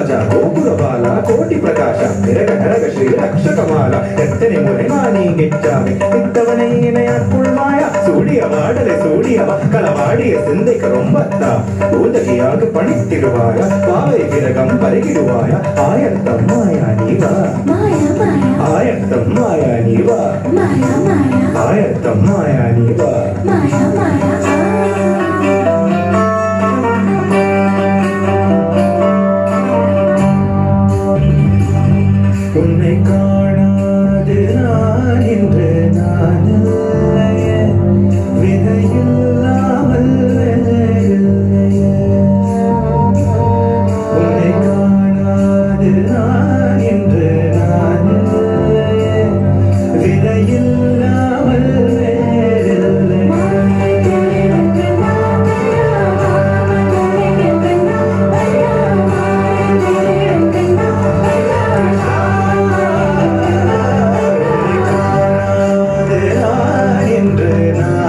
ராஜா கோபுரபால கோಟಿ ಪ್ರಕಾಶ ಮೆರಗ ಹರಗ ಶ್ರೀ ರಕ್ಷಕಮಾಲ ಎತ್ತನೆ ಮುರೆ ನಾನಿ ಗೆಚ್ಚಾವೆ ಇತ್ತವನೇ இணையாட்குள்வாய சூடியவாடலை சூடியவ களவாடிய சிந்தைக்கு ரொம்பத்தா பூதகியாக பணித்திடுவாய பாவை விரகம் பருகிடுவாய ஆயத்தம் மாயா நீவா ஆயத்தம் மாயா நீவா ஆயத்தம் மாயா நீவா உன்னை காணாது நான் இன்று நான் இல்லையே விதையில்லாமல் இல்லையே உன்னை காணாது நான் இன்று நான் இல்லையே விதையில்லாமல் என்று நான்